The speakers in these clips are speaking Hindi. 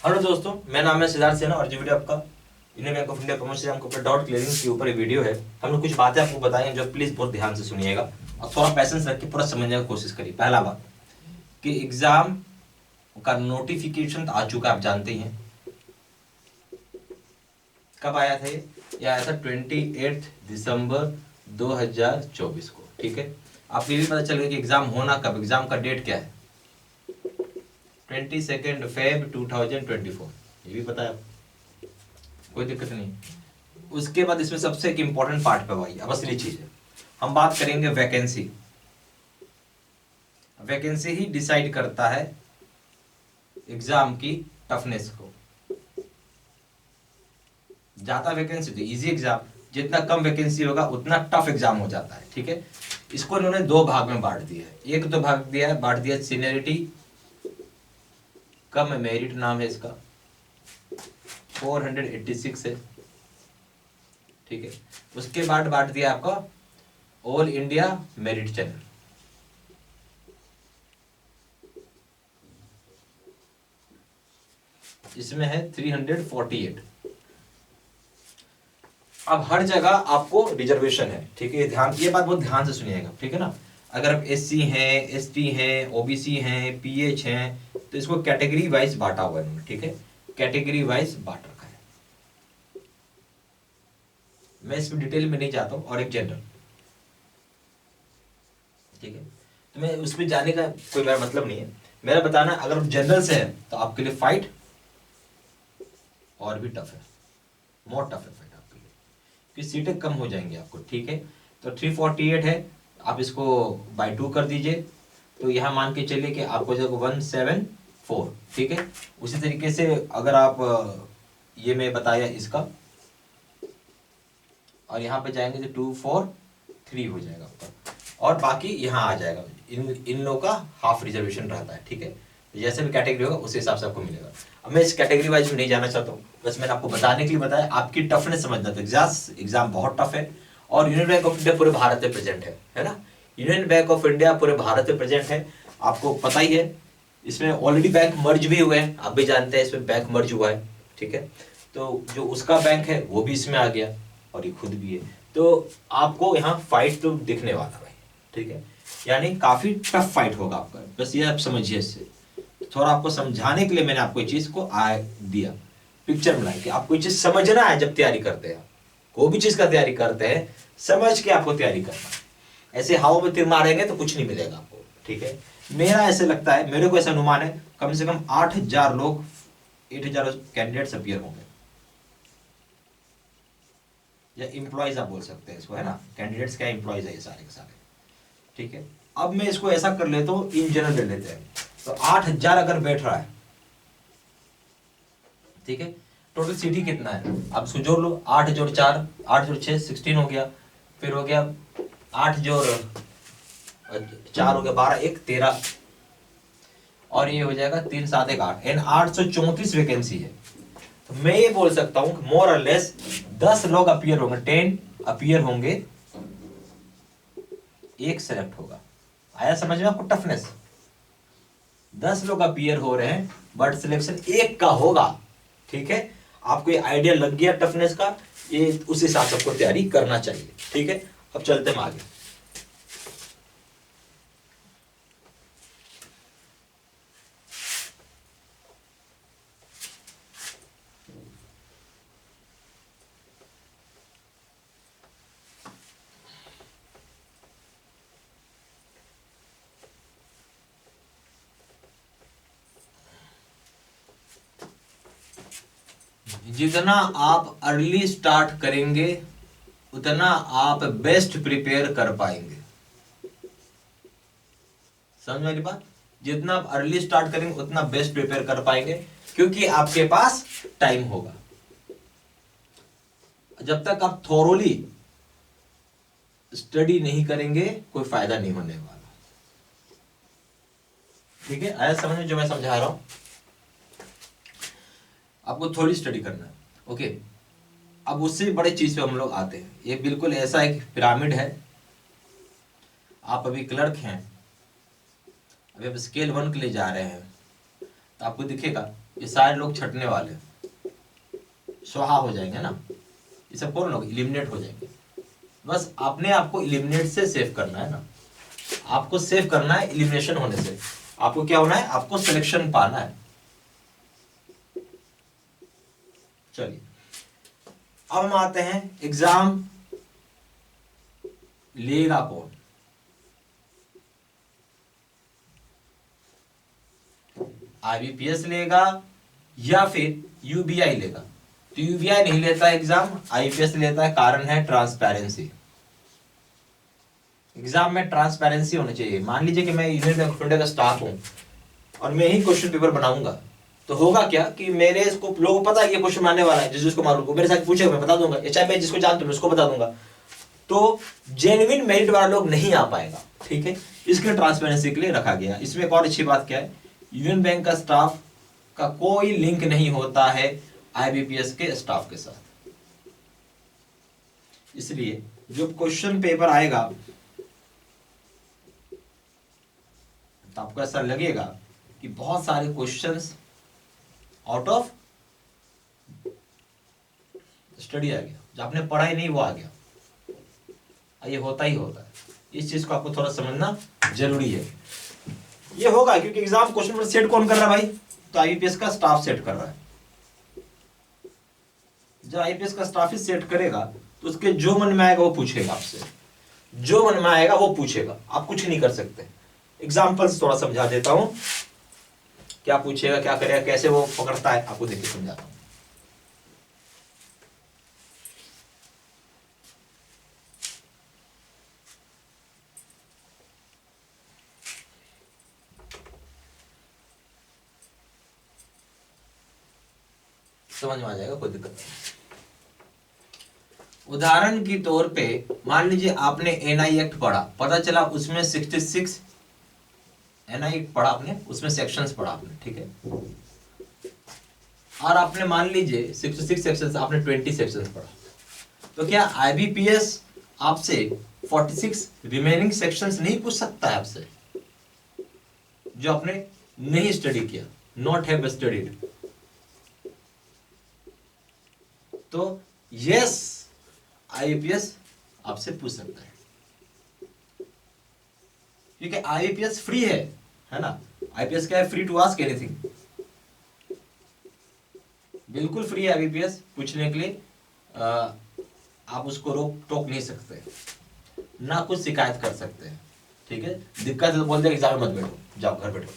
हेलो दोस्तों, मेरा नाम है सिद्धार्थ सेना और जो वीडियो आपका union bank of India promotion हमको ऊपर डाउट क्लियरिंग के ऊपर वीडियो है। हम लोग कुछ बातें आपको बताएंगे जो प्लीज बहुत ध्यान से सुनिएगा और थोड़ा पैसेंस रख के पूरा समझने की कोशिश करिए। पहला बात कि एग्जाम का नोटिफिकेशन आ चुका, आप जानते ही हैं। कब आया था ये आया था 28 दिसंबर 2024 को। ठीक है, आपको ये भी पता चल गया कि एग्जाम होना कब, एग्जाम का डेट क्या है, 22 फेब 2024, ये भी पता है आपको, कोई दिक्कत नहीं। उसके बाद इसमें सबसे एक इंपॉर्टेंट पार्ट पे भाई, अब असली चीज है, हम बात करेंगे वैकेंसी। वैकेंसी ही डिसाइड करता है एग्जाम की टफनेस को। ज्यादा वैकेंसी तो इजी एग्जाम, जितना कम वैकेंसी होगा उतना टफ एग्जाम हो जाता है। ठीक है, इसको इन्होंने दो भाग में बांट दिया है। एक तो भाग दिया है, बांट दिया सीनियरिटी कम मेरिट, नाम है इसका 486 है। ठीक है, उसके बाद बांट दिया आपका ऑल इंडिया मेरिट चैनल। इसमें है 348। अब हर जगह आपको रिजर्वेशन है। ठीक है, ध्यान, ये बात बहुत ध्यान से सुनिएगा। ठीक है ना, अगर आप एससी हैं, एसटी हैं, ओबीसी हैं, पीएच हैं, तो इसको कैटेगरी वाइज बांटा हुआ है इन्होंने। ठीक है, कैटेगरी वाइज बांट रखा है। मैं इसमें डिटेल में नहीं जाता हूं। और एक जनरल, ठीक है, तो मैं उसमें जाने का कोई मेरा मतलब नहीं है। मेरा बताना, अगर आप जनरल से हैं तो आपके लिए फाइट और भी टफ है, मोर टफ है फाइट आपके लिए, क्योंकि सीटें कम हो जाएंगी आपको। ठीक है, तो 348 है, आप इसको बाई 2 कर दीजिए, तो यहाँ मान के चलिए कि आपको जो 174। ठीक है, उसी तरीके से अगर आप ये मैं बताया इसका, और यहाँ पे जाएंगे तो 243 हो जाएगा आपका, और बाकी यहाँ आ जाएगा। इन लोगों का हाफ रिजर्वेशन रहता है। ठीक है, जैसे भी कैटेगरी होगा उस हिसाब से आपको मिलेगा। अब मैं इस कैटेगरी वाइज में नहीं जाना चाहता हूँ, बस मैंने आपको बताने के लिए बताया, आपकी टफनेस समझना था। एग्जाम बहुत टफ है और यूनियन बैंक ऑफ इंडिया पूरे भारत में प्रेजेंट है ना। यूनियन बैंक ऑफ इंडिया पूरे भारत में प्रेजेंट है, आपको पता ही है। इसमें ऑलरेडी बैंक मर्ज भी हुए हैं, आप भी जानते हैं इसमें बैंक मर्ज हुआ है। ठीक है, तो जो उसका बैंक है वो भी इसमें आ गया और ये खुद भी है, तो आपको यहाँ फाइट तो दिखने वाला भाई। ठीक है, यानी काफी टफ फाइट होगा आपका, बस ये आप समझिए। इससे थोड़ा आपको समझाने के लिए मैंने आपको ये चीज को दिया, पिक्चर बनाई कि आपको ये चीज समझना है। जब तैयारी करते हैं, कोई भी चीज का तैयारी करते हैं, समझ के आपको तैयारी करना है। ऐसे हाव में तीर मारेंगे तो कुछ नहीं मिलेगा आपको। ठीक है, मेरा ऐसे लगता है, मेरे को ऐसा अनुमान है, कम से कम 8000 लोग, 8000 कैंडिडेट्स अपीयर होंगे, या एम्प्लॉयज आप बोल सकते हैं इसको, है ना। कैंडिडेट्स क्या, एम्प्लॉयज है ये सारे के सारे। ठीक है, अब मैं इसको ऐसा कर लेता हूं, इन जनरल ले लेते हैं, तो 8000 अगर बैठ रहा है, ठीक है, टोटल सीटी कितना है अब इसको जोड़ लो। 8 जोड़ 4, 8 जोड़ 6 16 हो गया, फिर हो गया 8 जोड़ 4 हो गया 12, 1 13, और ये हो जाएगा 3 7 1 8, एंड 834 वैकेंसी है। तो मैं ये बोल सकता हूं मोर और लेस 10 लोग अपीयर होंगे, 10 अपीयर होंगे, एक सेलेक्ट होगा। आया समझ में आपको टफनेस? 10 लोग अपीयर हो रहे हैं बट सिलेक्शन एक का होगा। ठीक है, आपको ये आइडिया लग गया टफनेस का, ये उस हिसाब से आपको तैयारी करना चाहिए। ठीक है, अब चलते हैं आगे। जितना आप अर्ली स्टार्ट करेंगे उतना आप बेस्ट प्रिपेयर कर पाएंगे। समझ मेरी बात? जितना आप अर्ली स्टार्ट करेंगे उतना बेस्ट प्रिपेयर कर पाएंगे, क्योंकि आपके पास टाइम होगा। जब तक आप थोरोली स्टडी नहीं करेंगे कोई फायदा नहीं होने वाला। ठीक है, आया समझ में जो मैं समझा रहा हूं? आपको थोड़ी स्टडी करना है। ओके, अब उससे बड़े चीज पे हम लोग आते हैं। ये बिल्कुल ऐसा एक पिरामिड है। आप अभी क्लर्क हैं, अभी आप स्केल 1 के लिए जा रहे हैं, तो आपको दिखेगा ये सारे लोग छटने वाले स्वाहा हो जाएंगे ना, ये सब कौन लोग इलिमिनेट हो जाएंगे। बस अपने आपको इलिमिनेट से सेव करना है ना, आपको सेव करना है इलिमिनेशन होने से। आपको क्या होना है, आपको सिलेक्शन पाना है। चलिए अब हम आते हैं एग्जाम लेगा कौन। आईबीपीएस लेगा या फिर यूबीआई लेगा। तो यूबीआई नहीं लेता एग्जाम, आईबीपीएस लेता है। कारण है ट्रांसपेरेंसी। एग्जाम में ट्रांसपेरेंसी होनी चाहिए। मान लीजिए कि मैं यूनियन बैंक ऑफ इंडिया का स्टाफ हूं और मैं ही क्वेश्चन पेपर बनाऊंगा, तो होगा क्या कि मेरे इसको लोगों को पता है ये क्वेश्चन आने वाला है, जिसको मालूम मेरे साथ पूछेगा मैं बता दूंगा, चाहे मैं जिसको जानता हूं उसको बता दूंगा। तो जेन्युइन मेरिट वाला लोग नहीं आ पाएगा, ठीक है। इसके ट्रांसपेरेंसी के लिए रखा गया। इसमें एक और अच्छी बात क्या है, यूनियन बैंक का स्टाफ का कोई लिंक नहीं होता है आईबीपीएस के स्टाफ के साथ। इसलिए जो क्वेश्चन पेपर आएगा तो आपको ऐसा लगेगा कि बहुत सारे क्वेश्चंस आउट ऑफ स्टडी आ गया, जो आपने पढ़ा ही नहीं वो आ गया। ये होता ही होता है, इस चीज को आपको थोड़ा समझना जरूरी है। ये होगा क्योंकि एग्जाम क्वेश्चन पेपर सेट कौन कर रहा है भाई, तो आईपीएस का स्टाफ सेट कर रहा है। जब आईपीएस का स्टाफ ही सेट करेगा तो उसके जो मन में आएगा वो पूछेगा आपसे, जो मन में आएगा वो पूछेगा, आप कुछ नहीं कर सकते। एग्जाम्पल्स थोड़ा समझा देता हूं, क्या पूछेगा क्या करेगा कैसे वो पकड़ता है, आपको देखिए समझाता हूं। समझ में आ जाएगा, कोई दिक्कत नहीं। उदाहरण की तौर पे मान लीजिए आपने एनआई एक्ट पढ़ा, पता चला उसमें 66 एनआई एक्ट पढ़ा आपने, उसमें सेक्शंस पढ़ा आपने, ठीक है। और आपने मान लीजिए 66 सेक्शंस, आपने 20 सेक्शंस पढ़ा, तो क्या आईबीपीएस आपसे 46 रिमेनिंग सेक्शंस नहीं पूछ सकता है आपसे, जो आपने नहीं स्टडी किया, नॉट हैव स्टडीड। तो यस आईबीपीएस आपसे पूछ सकता है, क्योंकि आईबीपीएस फ्री है ना। आईपीएस क्या है, फ्री टू आस्क एनीथिंग, बिल्कुल फ्री है आईबीपीएस पूछने के लिए। आप उसको रोक टोक नहीं सकते, ना कुछ शिकायत कर सकते हैं, ठीक है। दिक्कत है तो बोल देगा एग्जाम में मत बैठो, जाओ घर बैठो,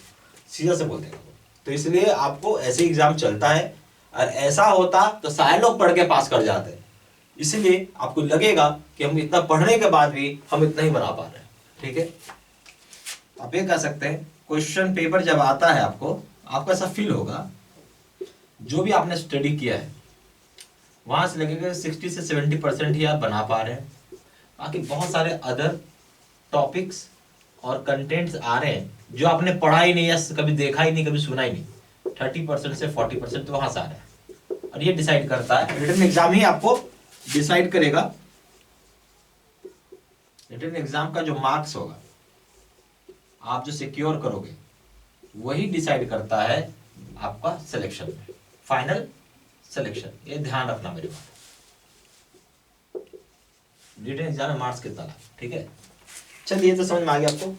सीधा से बोल देगा। तो इसलिए आपको ऐसे एग्जाम चलता है, और ऐसा होता तो सारे लोग पढ़ के पास कर जाते। इसलिए आपको लगेगा कि हम इतना पढ़ने के बाद भी हम इतना ही बना पा रहे हैं, ठीक है। आप ये कह सकते हैं क्वेश्चन पेपर जब आता है आपको ऐसा फील होगा, जो भी आपने स्टडी किया है वहां से लगेगा 60 से 70% ही आप बना पा रहे हैं। बाकी बहुत सारे अदर टॉपिक्स और कंटेंट्स आ रहे हैं जो आपने पढ़ा ही नहीं या कभी देखा ही नहीं, कभी सुना ही नहीं। 30% से 40% तो वहां से आ रहा है, और ये डिसाइड करता है, रिटन एग्जाम ही आपको डिसाइड करेगा। रिटन एग्जाम का जो मार्क्स होगा, आप जो सिक्योर करोगे, वही डिसाइड करता है आपका सिलेक्शन में, फाइनल सिलेक्शन। ये ध्यान रखना मेरे बात। रिटन एग्जाम में मार्क्स कितना लगा, ठीक है। चलिए तो समझ में आ गया आपको।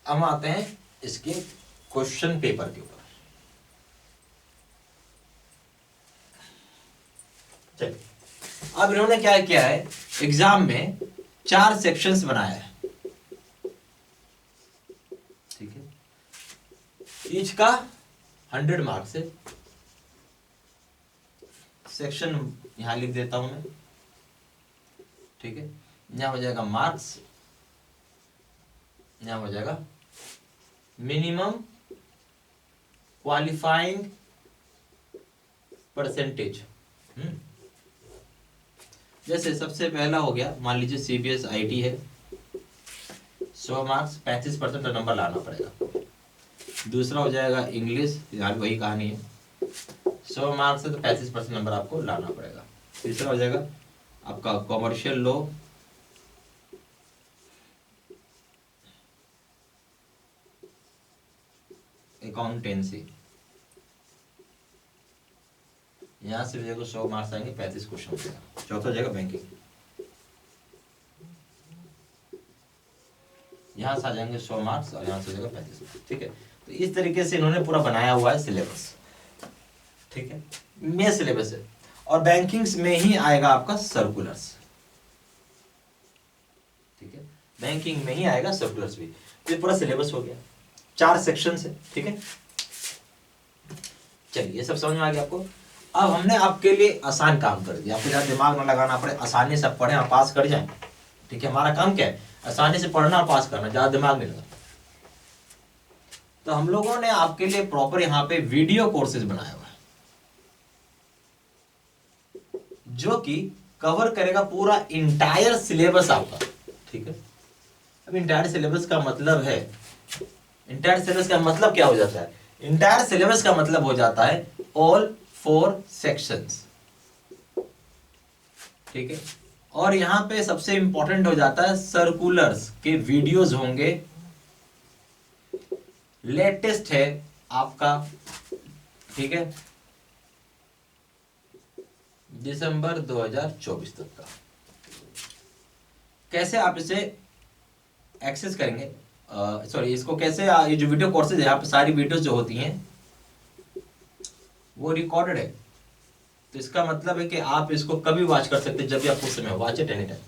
अब आते हैं इसके क्वेश्चन पेपर के ऊपर। चलिए अब इन्होंने क्या किया है, एग्जाम में 4 सेक्शंस बनाया है, ठीक है। ईच का 100 मार्क्स है। सेक्शन यहां लिख देता हूं मैं, ठीक है। यहां हो जाएगा मार्क्स, यहां हो जाएगा मिनिमम क्वालिफाइंग परसेंटेज। जैसे सबसे पहला हो गया, मान लीजिए सीबीएस आईटी है, 100 मार्क्स 35% नंबर लाना पड़ेगा। दूसरा हो जाएगा इंग्लिश, यार वही कहानी है, 100 मार्क्स है तो 35% नंबर आपको लाना पड़ेगा। तीसरा हो जाएगा आपका कॉमर्शियल लॉ, अकाउंटेंसी, यहाँ से देखो 100 मार्क्स आएंगे, 35 क्वेश्चन हो जाएगा। चौथा हो जाएगा बैंकिंग, यहाँ से आ जाएंगे 100 मार्क्स और यहाँ से हो जाएगा 35 मार्क्स। ठीक है, तो इस तरीके से इन्होंने पूरा बनाया हुआ है सिलेबस। ठीक है, मेन सिलेबस है। और बैंकिंग्स में ही आएगा आपका सर्कुलर्स। ठीक है, बैंकिंग में ही आएगा सर्कुलर्स भी। तो ये पूरा सिलेबस हो गया, 4 सेक्शन है। ठीक है, चलिए ये सब समझ में आ गया आपको। अब हमने आपके लिए आसान काम कर दिया, आपको ज़्यादा दिमाग ना लगाना पड़े, आसानी से पढ़ें और पास कर जाएं। ठीक है, हमारा काम क्या है, आसानी से पढ़ना और पास करना, ज़्यादा दिमाग नहीं लगाना। तो हम लोगों ने आपके लिए प्रॉपर यहाँ पे वीडियो कोर्सेज बनाया हुआ है, जो कि कवर करेगा पूरा इंटायर सिलेबस आपका। ठीक है, अब इंटायर सिलेबस का मतलब है, इंटायर सिलेबस का मतलब क्या हो जाता है, इंटायर सिलेबस का मतलब हो जाता है ऑल 4 सेक्शंस। ठीक है, और यहां पे सबसे इंपॉर्टेंट हो जाता है सर्कुलर्स के वीडियोस होंगे, लेटेस्ट है आपका। ठीक है, दिसंबर 2024 तक का। कैसे आप इसे एक्सेस करेंगे, सॉरी इसको कैसे, ये जो वीडियो कोर्सेज है, यहाँ पे सारी वीडियोस जो होती हैं वो रिकॉर्डेड है। तो इसका मतलब है कि आप इसको कभी वॉच कर सकते हैं, जब भी आपको समय हो, वॉच इट एनी टाइम।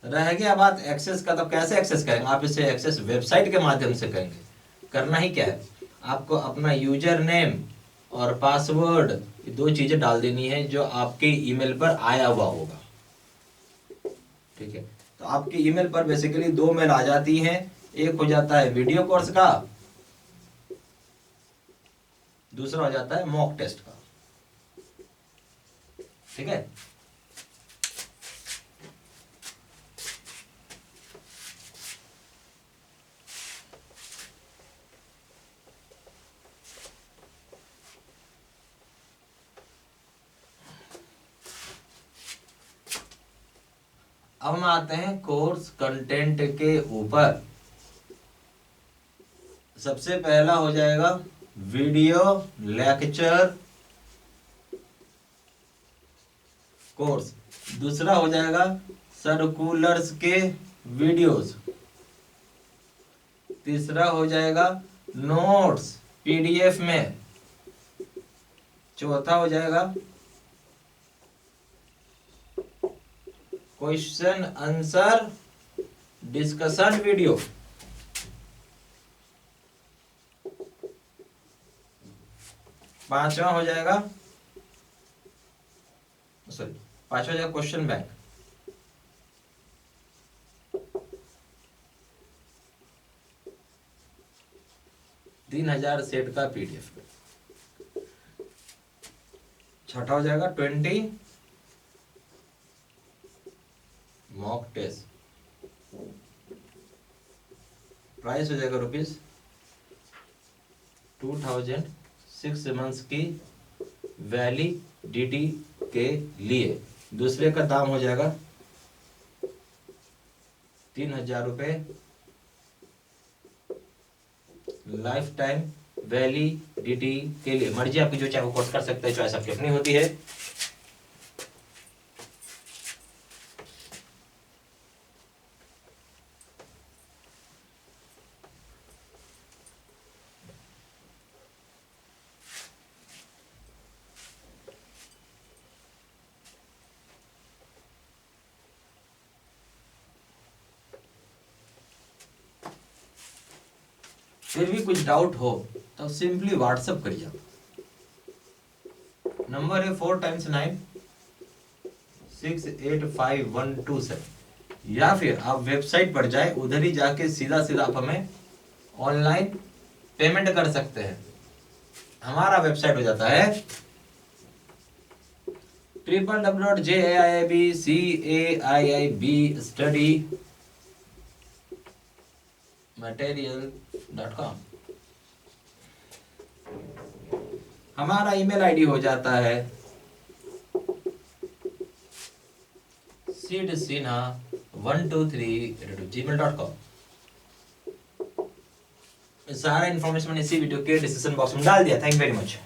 रह गया बात एक्सेस का, तो कैसे एक्सेस करेंगे आप इसे, एक्सेस वेबसाइट के माध्यम से करेंगे। करना ही क्या है, आपको अपना यूजर नेम और पासवर्ड, ये 2 चीजें डाल देनी है जो आपके ईमेल पर आया हुआ होगा। ठीक है, तो आपके ईमेल पर बेसिकली 2 मेल आ जाती हैं, एक हो जाता है वीडियो कोर्स का, दूसरा हो जाता है मॉक टेस्ट का। ठीक है, अब हम आते हैं कोर्स कंटेंट के ऊपर। सबसे पहला हो जाएगा वीडियो लेक्चर कोर्स, दूसरा हो जाएगा सर्कुलर्स के वीडियोस, तीसरा हो जाएगा नोट्स पीडीएफ में, चौथा हो जाएगा क्वेश्चन आंसर डिस्कशन वीडियो, पांचवा हो जाएगा, सॉरी पांचवा हो जाएगा क्वेश्चन बैंक, 3000 सेट का पीडीएफ, छठा हो जाएगा 20 मॉक टेस्ट, प्राइस हो जाएगा ₹2000, 6 मंथ्स की वैलिडिटी के लिए। दूसरे का दाम हो जाएगा 3000 रुपये, लाइफ टाइम वैलिडिटी के लिए। मर्जी आपकी, जो चाहे वो कोर्स कर सकते हैं, चॉइस आपकी अपनी होती है। फिर भी कुछ डाउट हो तो सिंपली व्हाट्सएप करिए। नंबर है 4 × 9 685 या फिर आप वेबसाइट पर जाए, उधर ही जाके सीधा सीधा आप हमें ऑनलाइन पेमेंट कर सकते हैं। हमारा वेबसाइट हो जाता है www.jaibcaiibstudymaterial.com। हमारा ईमेल आईडी हो जाता है sidsinha123@gmail.com। सारा इन्फॉर्मेशन मैंने इसी वीडियो के डिस्क्रिप्शन बॉक्स में डाल दिया। Thank you very much.